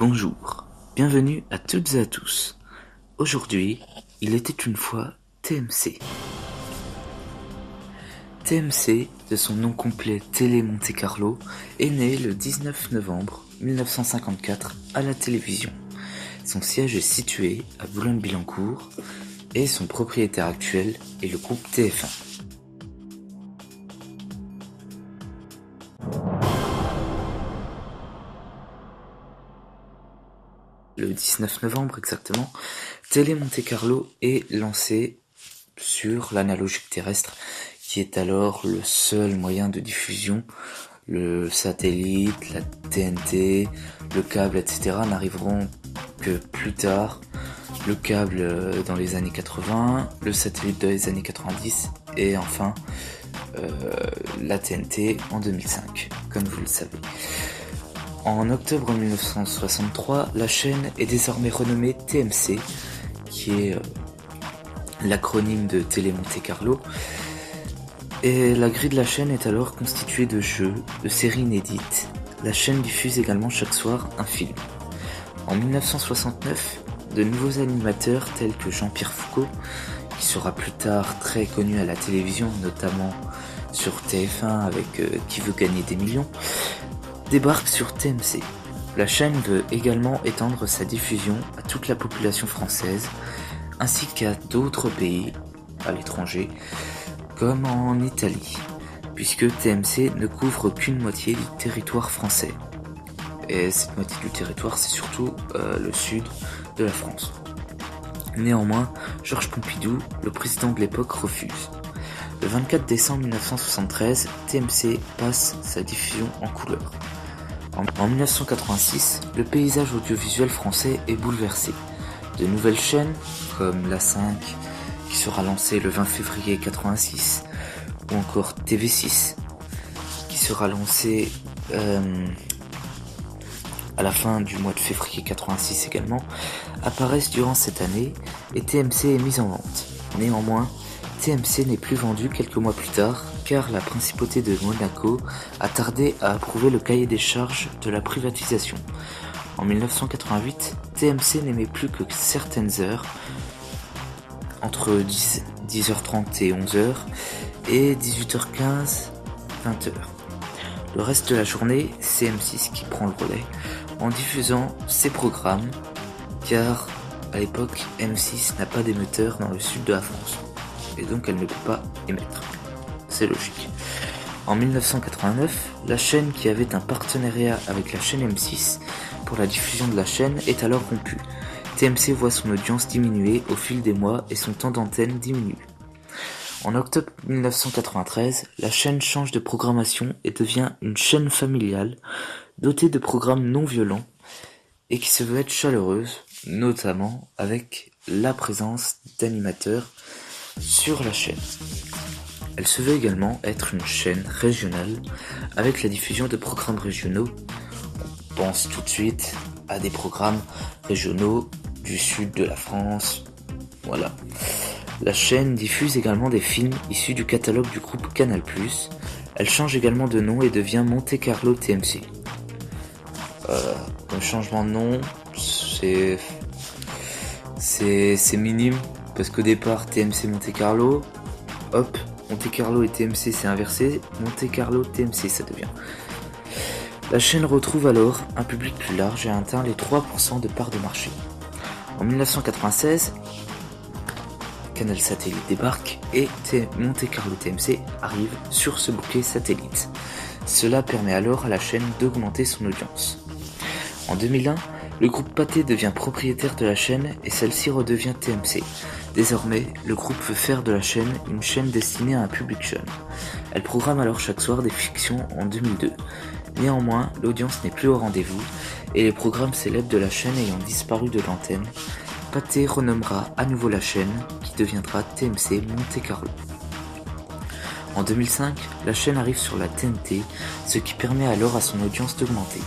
Bonjour, bienvenue à toutes et à tous. Aujourd'hui, il était une fois TMC. TMC, de son nom complet Télé Monte Carlo, est né le 19 novembre 1954 à la télévision. Son siège est situé à Boulogne-Billancourt et son propriétaire actuel est le groupe TF1. Le 19 novembre exactement, Télé Monte Carlo est lancé sur l'analogique terrestre, qui est alors le seul moyen de diffusion. Le satellite, la TNT, le câble, etc. n'arriveront que plus tard. Le câble dans les années 80, le satellite dans les années 90 et enfin la TNT en 2005, comme vous le savez. En octobre 1963, la chaîne est désormais renommée TMC, qui est l'acronyme de Télé Monte Carlo. Et la grille de la chaîne est alors constituée de jeux, de séries inédites. La chaîne diffuse également chaque soir un film. En 1969, de nouveaux animateurs tels que Jean-Pierre Foucault, qui sera plus tard très connu à la télévision, notamment sur TF1 avec Qui veut gagner des millions, débarquent sur TMC. La chaîne veut également étendre sa diffusion à toute la population française, ainsi qu'à d'autres pays à l'étranger, comme en Italie, puisque TMC ne couvre qu'une moitié du territoire français. Et cette moitié du territoire, c'est surtout le sud de la France. Néanmoins, Georges Pompidou, le président de l'époque, refuse. Le 24 décembre 1973, TMC passe sa diffusion en couleur. En 1986, le paysage audiovisuel français est bouleversé. De nouvelles chaînes, comme la 5, qui sera lancée le 20 février 86, ou encore TV6, qui sera lancée à la fin du mois de février 86 également, apparaissent durant cette année et TMC est mise en vente. Néanmoins, TMC n'est plus vendu quelques mois plus tard, car la principauté de Monaco a tardé à approuver le cahier des charges de la privatisation. En 1988, TMC n'émet plus que certaines heures, entre 10h30 et 11h, et 18h15, 20h. Le reste de la journée, c'est M6 qui prend le relais, en diffusant ses programmes, car à l'époque, M6 n'a pas d'émetteur dans le sud de la France, et donc elle ne peut pas émettre. C'est logique. En 1989, la chaîne qui avait un partenariat avec la chaîne M6 pour la diffusion de la chaîne est alors rompue. TMC voit son audience diminuer au fil des mois et son temps d'antenne diminue. En octobre 1993, la chaîne change de programmation et devient une chaîne familiale dotée de programmes non violents et qui se veut être chaleureuse, notamment avec la présence d'animateurs sur la chaîne. Elle se veut également être une chaîne régionale avec la diffusion de programmes régionaux. On pense tout de suite à des programmes régionaux du sud de la France. Voilà. La chaîne diffuse également des films issus du catalogue du groupe Canal+. Elle change également de nom et devient Monte Carlo TMC. Comme changement de nom, c'est minime parce qu'au départ TMC Monte Carlo, hop, Monte Carlo et TMC c'est inversé, Monte Carlo TMC ça devient. La chaîne retrouve alors un public plus large et atteint les 3% de part de marché. En 1996, Canal Satellite débarque et Monte Carlo TMC arrive sur ce bouquet satellite. Cela permet alors à la chaîne d'augmenter son audience. En 2001, le groupe Pathé devient propriétaire de la chaîne et celle-ci redevient TMC. Désormais, le groupe veut faire de la chaîne une chaîne destinée à un public jeune. Elle programme alors chaque soir des fictions en 2002. Néanmoins, l'audience n'est plus au rendez-vous et les programmes célèbres de la chaîne ayant disparu de l'antenne, Pathé renommera à nouveau la chaîne qui deviendra TMC Monte Carlo. En 2005, la chaîne arrive sur la TNT, ce qui permet alors à son audience d'augmenter.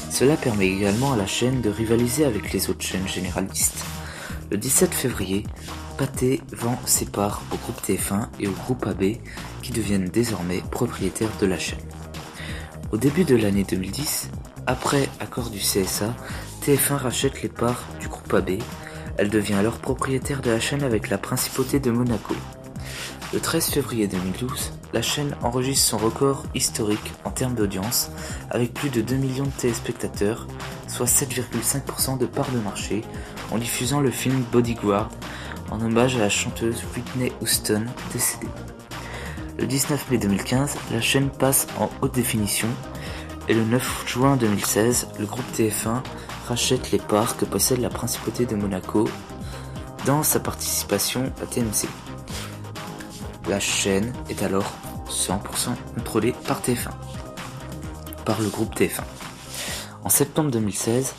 Cela permet également à la chaîne de rivaliser avec les autres chaînes généralistes. Le 17 février, Pathé vend ses parts au groupe TF1 et au groupe AB qui deviennent désormais propriétaires de la chaîne. Au début de l'année 2010, après accord du CSA, TF1 rachète les parts du groupe AB. Elle devient alors propriétaire de la chaîne avec la principauté de Monaco. Le 13 février 2012, la chaîne enregistre son record historique en termes d'audience, avec plus de 2 millions de téléspectateurs, soit 7,5% de part de marché, en diffusant le film Bodyguard, en hommage à la chanteuse Whitney Houston décédée. Le 19 mai 2015, la chaîne passe en haute définition, et le 9 juin 2016, le groupe TF1 rachète les parts que possède la principauté de Monaco dans sa participation à TMC. La chaîne est alors 100% contrôlée par TF1, par le groupe TF1. En septembre 2016,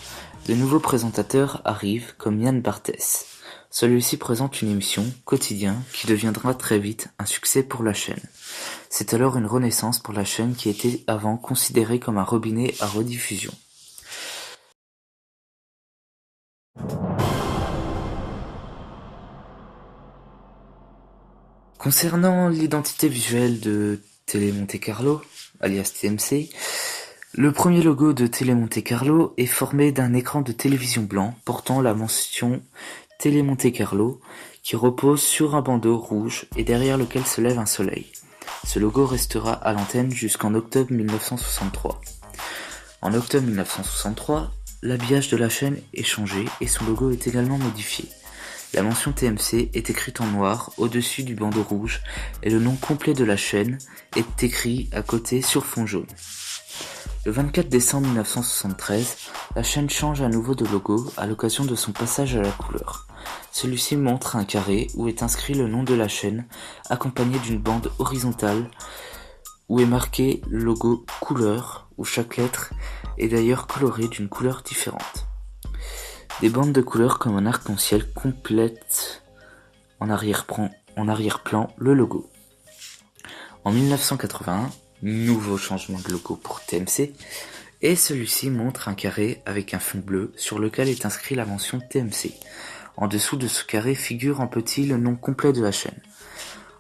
de nouveaux présentateurs arrivent comme Yann Barthès. Celui-ci présente une émission, Quotidien, qui deviendra très vite un succès pour la chaîne. C'est alors une renaissance pour la chaîne qui était avant considérée comme un robinet à rediffusion. Concernant l'identité visuelle de Télé Monte Carlo, alias TMC, le premier logo de Télé Monte Carlo est formé d'un écran de télévision blanc portant la mention Télé Monte Carlo qui repose sur un bandeau rouge et derrière lequel se lève un soleil. Ce logo restera à l'antenne jusqu'en octobre 1963. En octobre 1963, l'habillage de la chaîne est changé et son logo est également modifié. La mention TMC est écrite en noir au-dessus du bandeau rouge et le nom complet de la chaîne est écrit à côté sur fond jaune. Le 24 décembre 1973, la chaîne change à nouveau de logo à l'occasion de son passage à la couleur. Celui-ci montre un carré où est inscrit le nom de la chaîne, accompagné d'une bande horizontale où est marqué le logo couleur, où chaque lettre est d'ailleurs colorée d'une couleur différente. Des bandes de couleurs comme un arc-en-ciel complètent en arrière-plan le logo. En 1981, nouveau changement de logo pour TMC, et celui-ci montre un carré avec un fond bleu sur lequel est inscrit la mention TMC. En dessous de ce carré figure en petit le nom complet de la chaîne.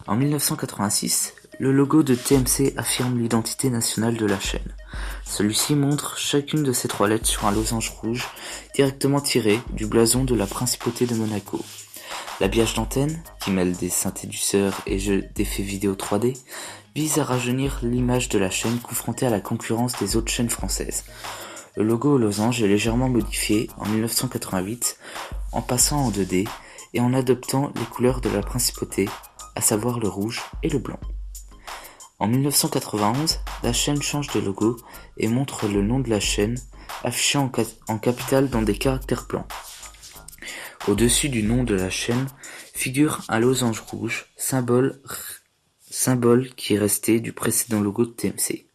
En 1986, le logo de TMC affirme l'identité nationale de la chaîne. Celui-ci montre chacune de ces 3 lettres sur un losange rouge directement tiré du blason de la principauté de Monaco. L'habillage d'antenne, qui mêle des synthétiseurs et jeux d'effets vidéo 3D, vise à rajeunir l'image de la chaîne confrontée à la concurrence des autres chaînes françaises. Le logo au losange est légèrement modifié en 1988 en passant en 2D et en adoptant les couleurs de la principauté, à savoir le rouge et le blanc. En 1991, la chaîne change de logo et montre le nom de la chaîne affiché en capitale dans des caractères blancs. Au-dessus du nom de la chaîne figure un losange rouge, symbole qui est resté du précédent logo de TMC.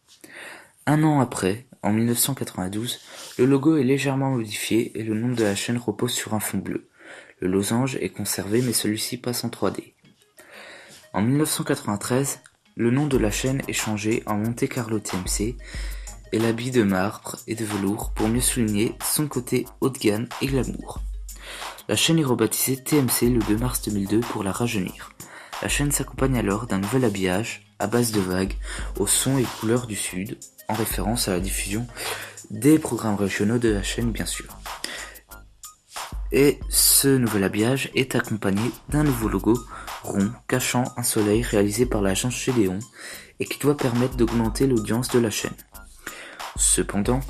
Un an après, en 1992, le logo est légèrement modifié et le nom de la chaîne repose sur un fond bleu. Le losange est conservé mais celui-ci passe en 3D. En 1993, le nom de la chaîne est changé en Monte Carlo TMC et l'habit de marbre et de velours pour mieux souligner son côté haut de gamme et glamour. La chaîne est rebaptisée TMC le 2 mars 2002 pour la rajeunir. La chaîne s'accompagne alors d'un nouvel habillage à base de vagues aux sons et couleurs du Sud, en référence à la diffusion des programmes régionaux de la chaîne bien sûr. Et ce nouvel habillage est accompagné d'un nouveau logo rond cachant un soleil réalisé par l'agence Gédéon et qui doit permettre d'augmenter l'audience de la chaîne. Cependant,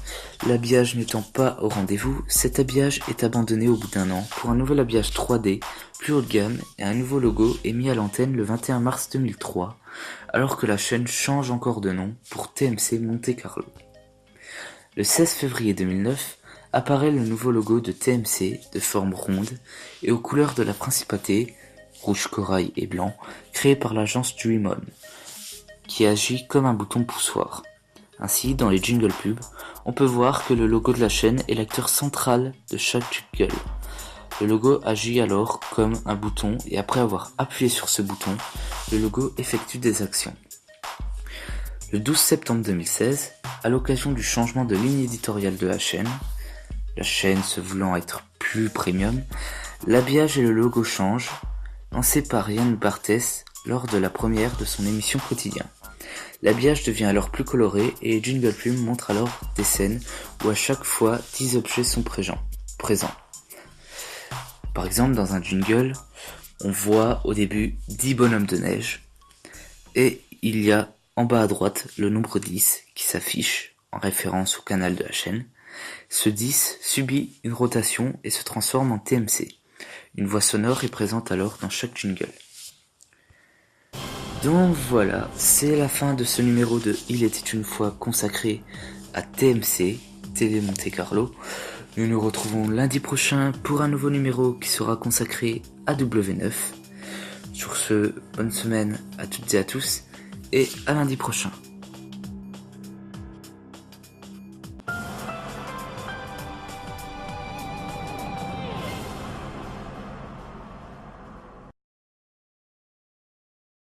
l'habillage n'étant pas au rendez-vous, cet habillage est abandonné au bout d'un an pour un nouvel habillage 3D plus haut de gamme et un nouveau logo est mis à l'antenne le 21 mars 2003 alors que la chaîne change encore de nom pour TMC Monte Carlo. Le 16 février 2009, apparaît le nouveau logo de TMC de forme ronde et aux couleurs de la principauté, rouge corail et blanc, créé par l'agence Dream On, qui agit comme un bouton poussoir. Ainsi, dans les jingles pubs, on peut voir que le logo de la chaîne est l'acteur central de chaque jingle. Le logo agit alors comme un bouton et après avoir appuyé sur ce bouton, le logo effectue des actions. Le 12 septembre 2016, à l'occasion du changement de ligne éditoriale de la chaîne se voulant être plus premium, l'habillage et le logo changent, lancé par Yann Barthès lors de la première de son émission Quotidien. L'habillage devient alors plus coloré et les jingle pubs montrent alors des scènes où à chaque fois 10 objets sont présents. présent. Par exemple, dans un jingle, on voit au début 10 bonhommes de neige et il y a en bas à droite le nombre 10 qui s'affiche en référence au canal de la chaîne. Ce 10 subit une rotation et se transforme en TMC. Une voix sonore est présente alors dans chaque jingle. Donc voilà, c'est la fin de ce numéro de Il était une fois consacré à TMC, Télé Monte Carlo. Nous nous retrouvons lundi prochain pour un nouveau numéro qui sera consacré à W9. Sur ce, bonne semaine à toutes et à tous et à lundi prochain.